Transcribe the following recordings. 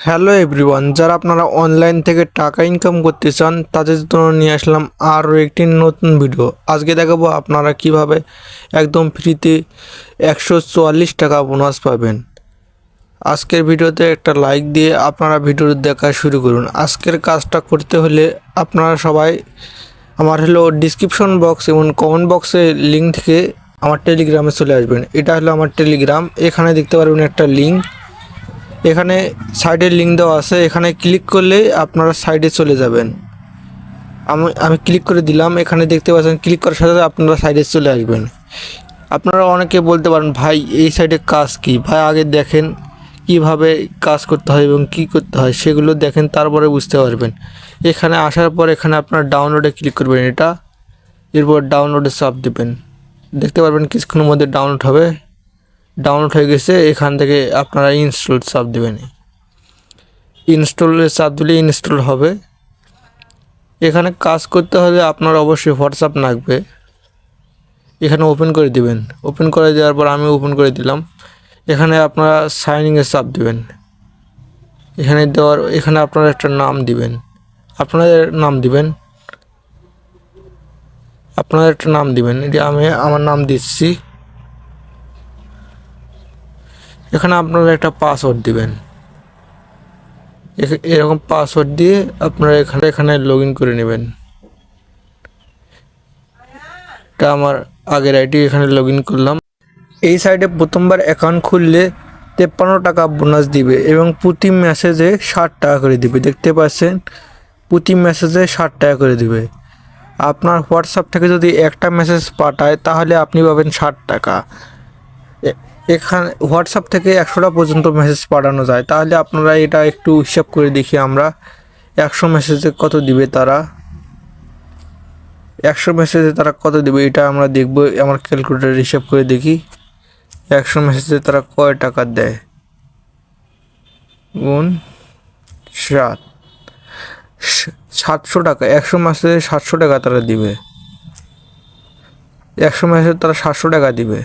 Hello everyone, যারা আপনারা online থেকে টাকা ইনকাম করতে চান তাদের জন্য নিয়ে আসলাম আরও একটি নতুন ভিডিও। আজকে দেখাবো আপনারা কিভাবে একদম ফ্রিতে 144 টাকা বোনাস পাবেন। আজকের ভিডিওতে একটা লাইক দিয়ে আপনারা ভিডিও দেখা শুরু করুন। আজকের কাজটা করতে হলে আপনারা সবাই আমার ডিসক্রিপশন বক্স এবং কমেন্ট বক্সে লিঙ্ক থেকে আমার টেলিগ্রামে চলে আসবেন। এটা হলো আমার টেলিগ্রাম। এখানে দেখতে পারবেন একটা লিঙ্ক, এখানে সাইডে লিঙ্ক দেওয়া আছে। এখানে ক্লিক করলে আপনারা সাইডে চলে যাবেন। আমি ক্লিক করে দিলাম। এখানে দেখতে পাচ্ছেন ক্লিক করার সাথে আপনারা সাইডে চলে আসবেন। আপনারা অনেকে বলতে পারেন, ভাই এই সাইডে কাজ কি? ভাই আগে দেখেন কিভাবে কাজ করতে হয় এবং কি করতে হয় সেগুলো দেখেন, তারপরে বুঝতে পারবেন। এখানে আসার পর এখানে আপনারা ডাউনলোডে ক্লিক করবেন এরপর ডাউনলোডে চাপ দেবেন। দেখতে পারবেন কিছুক্ষণের মধ্যে ডাউনলোড হবে। ডাউনলোড হয়ে গেছে। এখান থেকে আপনারা ইনস্টল চাপ দেবেন। ইনস্টলে চাপ দিলে ইনস্টল হবে। এখানে কাজ করতে হলে আপনার অবশ্যই হোয়াটসঅ্যাপ লাগবে। এখানে ওপেন করে দিবেন। ওপেন করে দেওয়ার পর আমি ওপেন করে দিলাম। এখানে আপনারা সাইনিংয়ে চাপ দেবেন। এখানে আপনারা একটা নাম দিবেন। আপনাদের একটা নাম দিবেন। এটা আমি আমার নাম দিচ্ছি। এখানে আপনারা একটা পাসওয়ার্ড দিবেন। এরকম পাসওয়ার্ড দিয়ে আপনারা এখানে লগ ইন করে নেবেন। এটা আমার আগের আইডি, এখানে লগ ইন করলাম। এই সাইডে প্রথমবার অ্যাকাউন্ট খুললে 53 টাকা বোনাস দিবে এবং প্রতি মেসেজে 60 টাকা করে দিবে। দেখতে পাচ্ছেন প্রতি মেসেজে 60 টাকা করে দিবে। আপনার হোয়াটসঅ্যাপ থেকে যদি একটা মেসেজ পাঠায় তাহলে আপনি পাবেন 60 টাকা। এখানে হোয়াটসঅ্যাপ থেকে 100টা পর্যন্ত মেসেজ পাঠানো যায়। তাহলে আপনারা এটা একটু হিসাব করে দেখি আমরা 100 মেসেজে কত দিবে তারা। 100 মেসেজে তারা কত দিবে এটা আমরা দেখব। আমার ক্যালকুলেটর হিসাব করে দেখি 100 মেসেজে তারা কয় টাকা দেয়। গুণ 700 টাকা। 100 মেসেজে 700 টাকা তারা দিবে। 100 মেসেজে তারা 700 টাকা দিবে।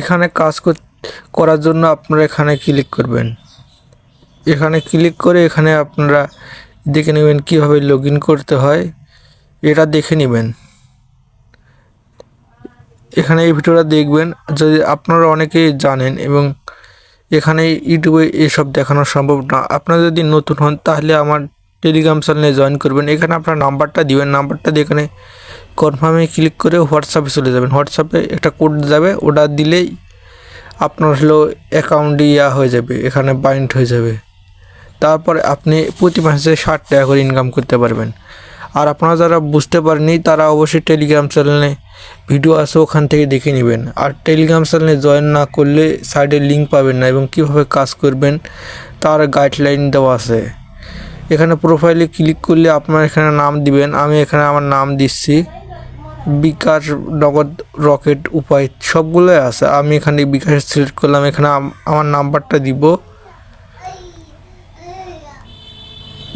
এখানে কাজ করার জন্য আপনারা এখানে ক্লিক করবেন। এখানে ক্লিক করে এখানে আপনারা দেখে নেবেন কীভাবে লগ ইন করতে হয়, এটা দেখে নেবেন। এখানে এই ভিডিওটা দেখবেন। যদি আপনারা অনেকেই জানেন এবং এখানে ইউটিউবে এসব দেখানো সম্ভব না, আপনারা যদি নতুন হন তাহলে আমার টেলিগ্রাম চ্যানেলে জয়েন করবেন। এখানে আপনার নাম্বারটা দিবেন। নাম্বারটা দিয়ে এখানে কনফার্মে ক্লিক করে হোয়াটসঅ্যাপে চলে যাবেন। হোয়াটসঅ্যাপে একটা কোড যাবে, ওটা দিলেই আপনার অ্যাকাউন্ট হয়ে যাবে, এখানে বাইন্ড হয়ে যাবে। তারপরে আপনি প্রতি মাসে 60 টাকা করে ইনকাম করতে পারবেন। আর আপনারা যারা বুঝতে পারেননি তারা অবশ্যই টেলিগ্রাম চ্যানেলে ভিডিও আছে, ওখান থেকে দেখে নেবেন। আর টেলিগ্রাম চ্যানেলে জয়েন না করলে সাইডে লিঙ্ক পাবেন না এবং কিভাবে কাজ করবেন তার গাইডলাইন দেওয়া আছে। এখানে প্রোফাইলে ক্লিক করলে আপনার এখানে নাম দিবেন। আমি এখানে আমার নাম দিচ্ছি। বিকাশ, নগদ, রকেট, উপায় সবগুলোই আছে। আমি এখানে বিকাশ সিলেক্ট করলাম। এখানে আমার নাম্বারটা দিব।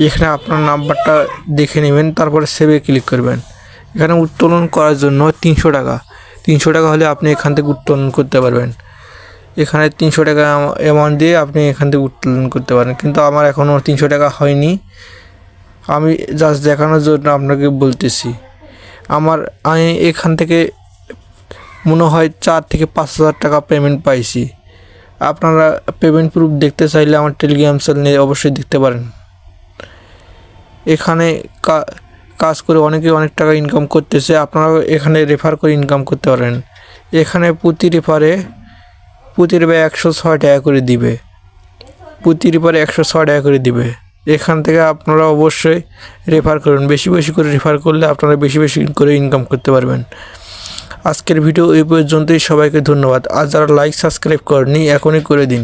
এখানে আপনার নাম্বারটা দেখে নেবেন, তারপরে সেভে ক্লিক করবেন। এখানে উত্তোলন করার জন্য 300 টাকা হলে আপনি এখান থেকে উত্তোলন করতে পারবেন। এখানে 300 টাকা অ্যামাউন্ট দিয়ে আপনি এখান থেকে উত্তোলন করতে পারেন। কিন্তু আমার এখনও 300 টাকা হয়নি। আমি জাস্ট দেখানোর জন্য আপনাকে বলতেছি। আমি এখান থেকে মনে হয় 4 থেকে 5,000 টাকা পেমেন্ট পাইছি। আপনারা পেমেন্ট প্রুফ দেখতে চাইলে আমার টেলিগ্রাম চ্যানেলে অবশ্যই দেখতে পারেন। এখানে কাজ করে অনেকে অনেক টাকা ইনকাম করতেছে। আপনারা এখানে রেফার করে ইনকাম করতে পারেন। এখানে প্রতি রেফারে 106 টাকা করে দিবে। প্রতি রেফারে 106 টাকা করে দিবে। এখান থেকে আপনারা অবশ্যই রেফার করুন। বেশি বেশি করে রেফার করলে আপনারা বেশি বেশি করে ইনকাম করতে পারবেন। আজকের ভিডিও এই পর্যন্তই। সবাইকে ধন্যবাদ। আর যারা লাইক সাবস্ক্রাইব করেননি এখনই করে দিন।